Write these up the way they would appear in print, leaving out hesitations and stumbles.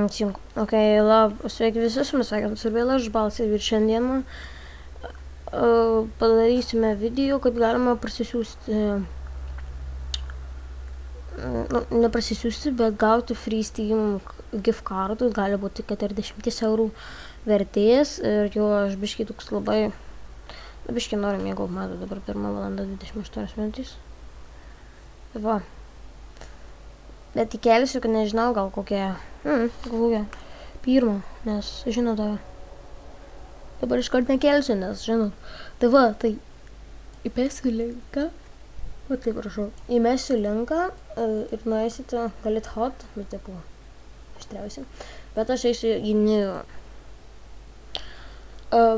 Ok, sveiki visi, su jumis sveikinus ir vėl aš Balsas ir šiandieną padarysime video, kaip galima prasisiųsti, neprasisiųsti, bet gauti free Steam gift cardus, gali būti 40 eurų vertės ir jo aš biškai toks labai, biškai noriu mėgau, matau dabar 1 valanda 28 minutės. Tai va. Bet įkelsiu, kad nežinau, gal kokia pirmą, nes žinot, dabar iškart nekelsiu, nes žinot. Tai va, tai įmesiu linką, o tai prašau, įmesiu linką ir nueisite, galit hot, bet taip aštriausia, bet aš eisiu į new.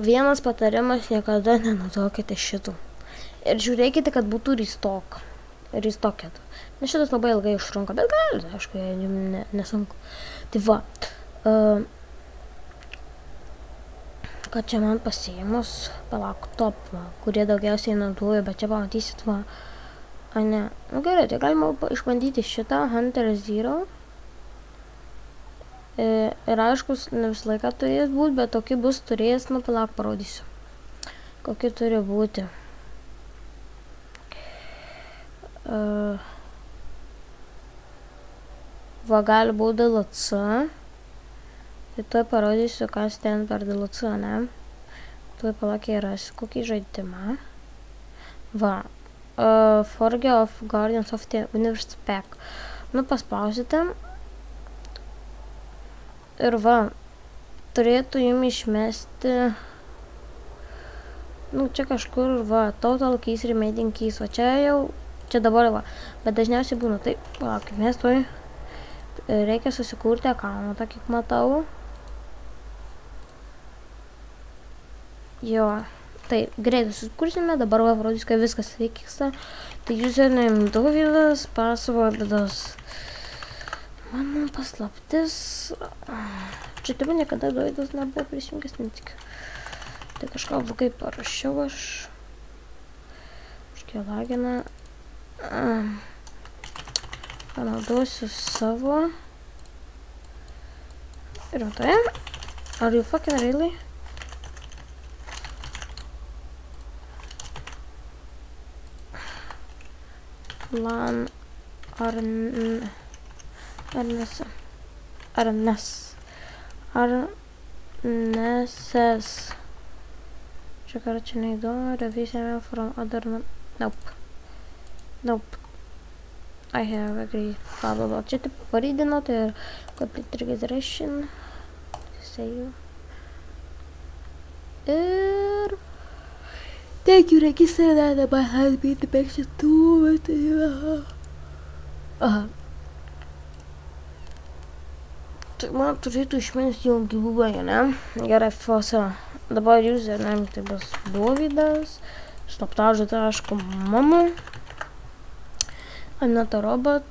Vienas patarimas, niekada nenaudokite šitų. Ir žiūrėkite, kad būtų restokėt. Nes šitas labai ilgai užtrunka, bet galite, aišku, jums nesunku. Tai va, kad čia man pasiėmus, palauk, top, kurie daugiausiai naudoju, bet čia pamatysit, va, ne. Nu gerai, tai galima išbandyti šitą Hunter Zero. Ir aiškus, ne visą laiką turės būti, bet tokie bus turės, nu palauk, parodysiu. Kokie turi būti. Va, gali būti DLC. Tai tuoj parodysiu, kas ten per DLC, ne? Tuoj palakiai rasiu kokį žaidimą. Va. Forge of Guardians of the Universe Pack. Nu, paspausite. Ir va, turėtų jums išmesti. Nu, čia kažkur, va, Total Keys, Remaining Keys. Va, čia jau, čia dabar, va. Bet dažniausiai būna, tai, palauk, mes tuoj. Reikia susikurti akauntą, kiek matau. Jo, tai greitai susikursime, dabar va parodys, kad viskas vyksta. Tai username Dovydas, passwordas mano paslaptis. Čia taip niekada Dovydas nebuvo prisijungęs, netikiu. Tai kažką blogai parašiau aš. Kažkiek lagina. Panaudosiu savo. Rimtai? Are you fucking really? Lan Arneses. Čia karčiai neįdomu. Revisiame from other. Nope. I have agreed, blah blah blah. Čia taip pareidino, tai ir complete registration. Save. Ir thank you, register that my husband the back to. Aha. Tai man turėtų išmesti jau gyvūbai, ne? Gerai, fosa. Dabar username tai bus Dovydas. Slaptažodį, aišku, mano. I'm not a robot.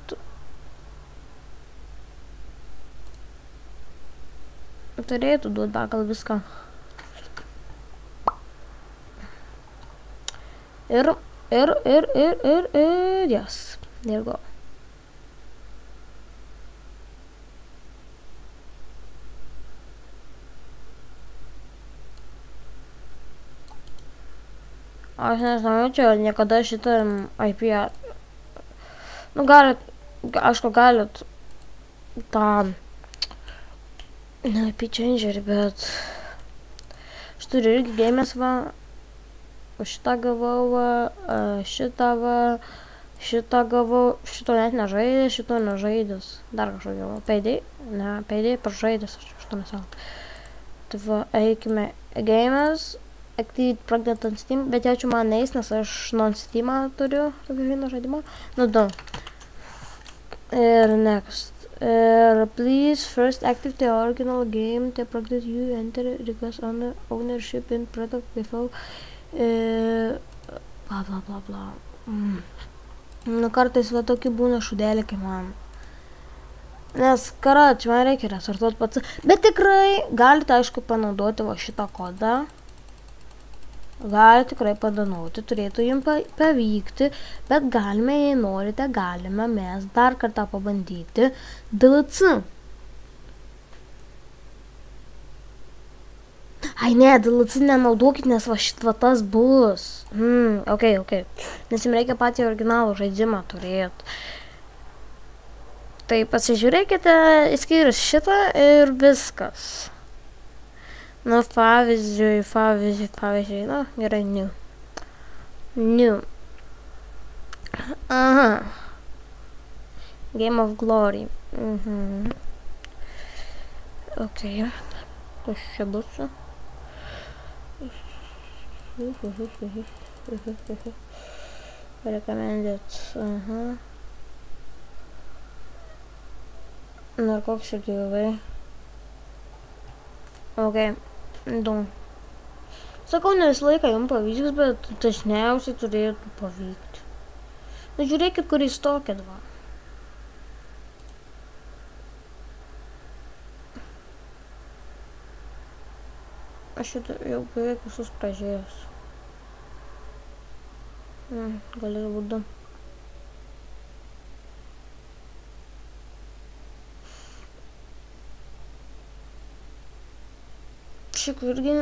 Turėtų duoti bakal viską. Ir, yes. There you go. Aš nežinau, čia niekada šitą IP. Nu, galit, aišku, galit tą IP changer, bet aš turiu irgi gamės, va, šitą gavau, šitą gavau, šito net nežaidė, šito nežaidės, dar kažką gavau, Payday pražaidės, aš šito nesau. Tai va, eikime gamės, Activate pradėt ant Steam, bet jau čia man neis, nes aš non-Steamą turiu tokį vieną žaidimą. Nu, du. Ir next. Ir please first activate the original game, the product you enter request ownership in product before bla bla bla bla. Nu, kartais va tokį būna šudelį, kai man. Nes, karač, man reikia resortuoti pats. Bet tikrai galite, aišku, panaudoti va šitą kodą. Gali tikrai padanauti, turėtų jums pavykti, bet galime, jei norite, galime mes dar kartą pabandyti DLC. Ai ne, DLC nenaudokit, nes va šitva tas bus. Ok. Nes jums reikia patį originalų žaidimą turėti. Tai pasižiūrėkite, įskyrus šitą ir viskas. Nu, pavyzdžiui, nu, gerai, new. Aha. Game of Glory. Ok. Kas čia bus? Recommended. Aha. Na, koks čia gyvai? Ok. Įdomu. Sakau, ne visą laiką jums pavyks, bet dažniausiai turėtų pavykti. Nu, žiūrėkit, kur jis tokia dva. Aš šitą jau beveik visus pražėjęs. Galėtų būdu. Šiek irgi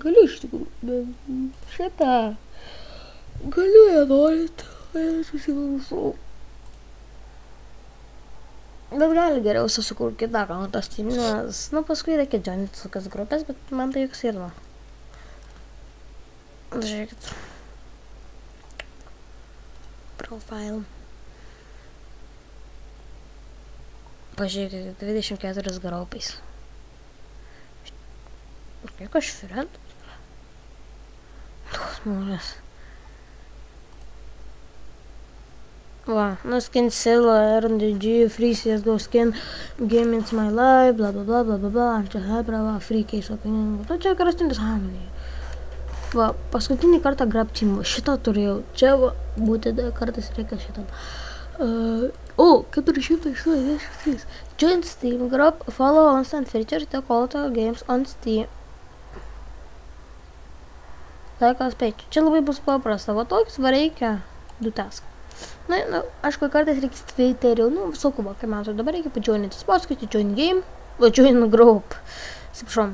galiu iš tikrųjų, bet šitą galiu ją norit, susiklausau. Bet gali geriau susikurti kitą akauntą Steam, nes, nu, paskui reikia jointi tokias grupės, bet man tai joks irna. Žiūrėkit. Profile. Pažiūrėkit, 24 grupės. Kiek aš friendų? Toks žmonės. Va, nu skin Silla, RNDG, free CSGO skin, game into my life, bla bla bla bla bla bla, čia brava, free case opening, nu čia karastintis hamiliai. Va, paskutinį kartą grab team, šitą turėjau, čia va, būtent kartais reikia šitam. 463. Join Steam, grab, follow instant feature, take all the games on Steam. Laikas page. Čia labai bus paprasta, va toks va reikia 2 task. Na, aišku, kartais reikia Twitterių, nu, visokių, va, kaip man atrodo, dabar reikia pajoinintis, paskui join game, va, join group. Atsiprašom.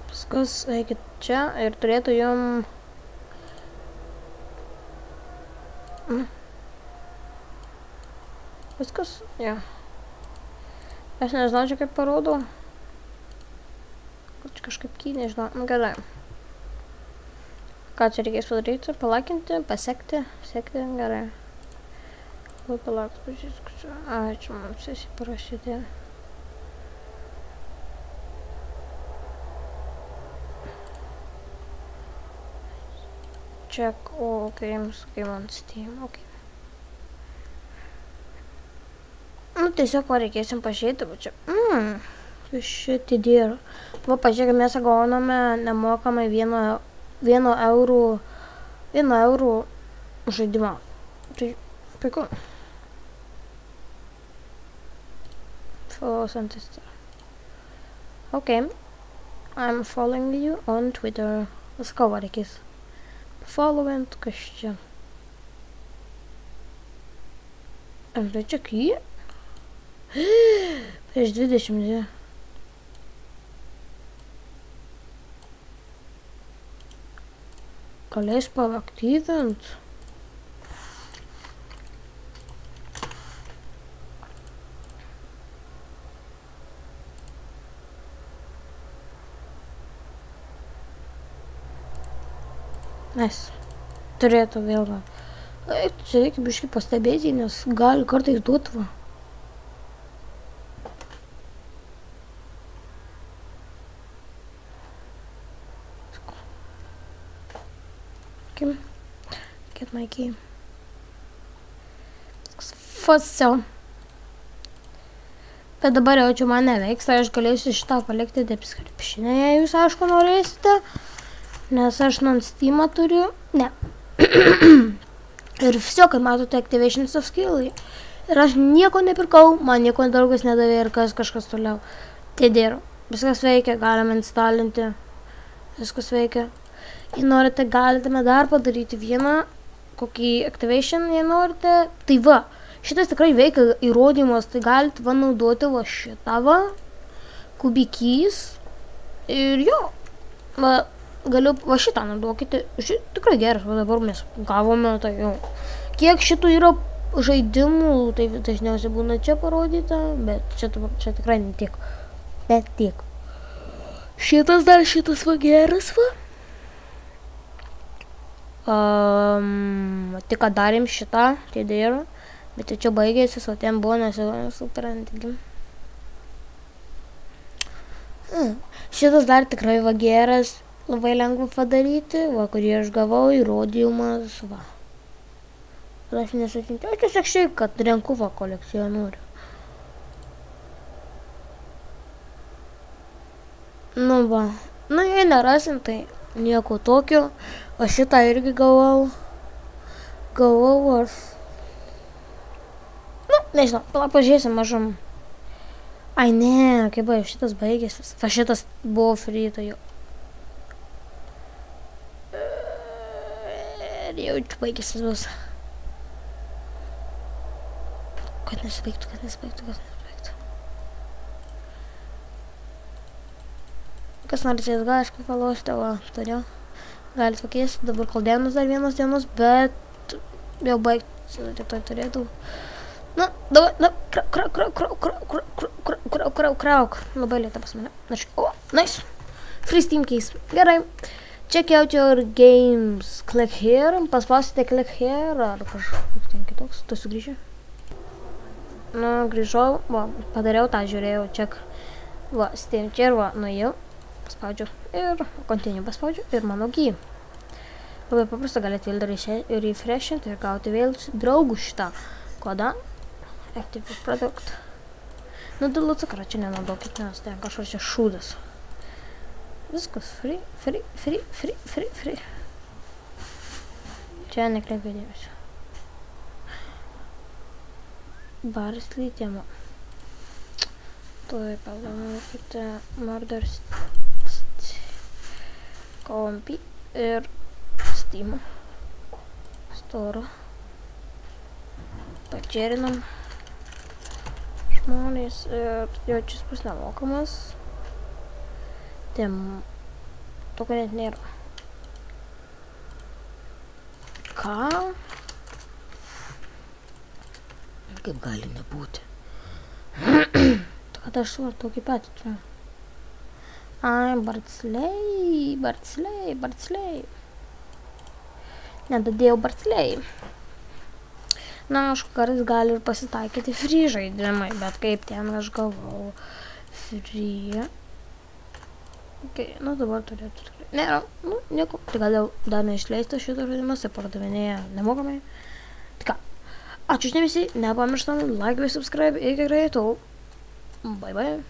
Viskas, eikit čia ir turėtų jum... Viskas, jo. Aš nežinau, čia kaip parodau. Čia kažkaip kį, nežinau, nu, gerai. Ką čia reikės padaryti? Palakinti, pasekti, sekti, gerai. Palaks, pažiūrėsiu, čia. Ai, čia man sesi parašyti. Check all games, game on Steam, ok. Nu, tiesiog ko reikėsim pažiūrėti, va čia. Šitį dėra. Va, pažiūrėkime, mes gauname nemokamai 1 eurų žaidimą. Tai puiku. Follow Santista. Ok. I'm following you on Twitter. Sakau, va reikės. Following, kas čia? Ar tai čia kai? Prieš 20. Galės paaktyvint. Nes turėtų vėl va. Čia reikia biškį pastebėti, nes gali kartais duoti va. Get my key. Fosio. Bet dabar jau čia man neveiks, tai aš galėsiu šitą palikti description'e, jei jūs aišku norėsite. Nes aš non-steamą turiu. Ne. Ir viso, kaip matote, activations of skill. Ir aš nieko nepirkau, man nieko draugas nedavė ir kažkas toliau. Tai dėra. Viskas veikia, galime instalinti. Viskas veikia. Jei norite, galite dar padaryti vieną kokį activation, jei norite. Tai va, šitas tikrai veikia įrodymas, tai galite va naudoti va šitą va. Kubikys. Ir jo, galiu, va šitą naudokite, tikrai geras, va dabar mes gavome, tai jau. Kiek šitų yra žaidimų, tai dažniausiai būna čia parodyta, bet čia tikrai ne tiek. Bet tiek. Šitas va geras, va. Tik ką darėm šitą, tai dėra, bet čia baigėsi, o ten buvo nesupranti. Šitas dar tikrai va geras, labai lengva padaryti, va, kurį aš gavau, įrodymas, va. Aš nesutinkiu, aš tiesiog šiaip, kad renku va kolekcionuorių. Nu va, nu jei nerasim, tai nieko tokio, o šitą irgi gavau aš. Nu, nežinau, pažiūrėsim mažam. Ai ne, kaip buvo, šitas baigėsis. Va šitas buvo free, tai jau. Ir jau čia baigėsis bus. Kad nesibaigtų. Kas nori CSGO, aišku, palošti, va, todėl. Galit pakeisti, dabar kol dienas dar vienas dienos, bet jau baigti, rytoj turėtų. Na, dabar, krauk. Labai lėta pas mane. O, nice. Free Steam case. Gerai. Check out your games. Click here. Paspausite click here. Ar kažkoks ten kitoks. Tu sugrįžė. Na, grįžau. Va, padariau tą, žiūrėjau. Check. Va, Steam čia ir va, nuėjau. Paspaudžiu. Ir continue paspaudžiu. Ir mano gyjim. Labai paprasta, galite vėl refreshinti ir gauti vėl draugų šitą kodą. Active product. Nu, dėl atsakara, čia nenaudokit, nes ten kažkas čia šūdas. Viskas free. Čia nekreipia dėmesio. Barsley tema. Tuoj pagalvokite Murder Compi ir Steam. Store. Pačerinam. Žmonės ir jau čia bus nemokamas. Tokio net nėra. Ką? Kaip gali nebūti? Kad aš var tokį patį turiu. Ai, Bartsley. Nedadėjau Bartsley. Na, aišku, kartais gali ir pasitaikyti free žaidimai, bet kaip ten aš gavau free. Ok, nu dabar turėtų tikrai. Nėra, nu, nieko. Tai gal dar neišleista šito žaidimas, tai pardavinėja nemokamai. Tai ką, ačiū už dėmesį, nepamirštam, like bei subscribe, iki greito. Bye bye.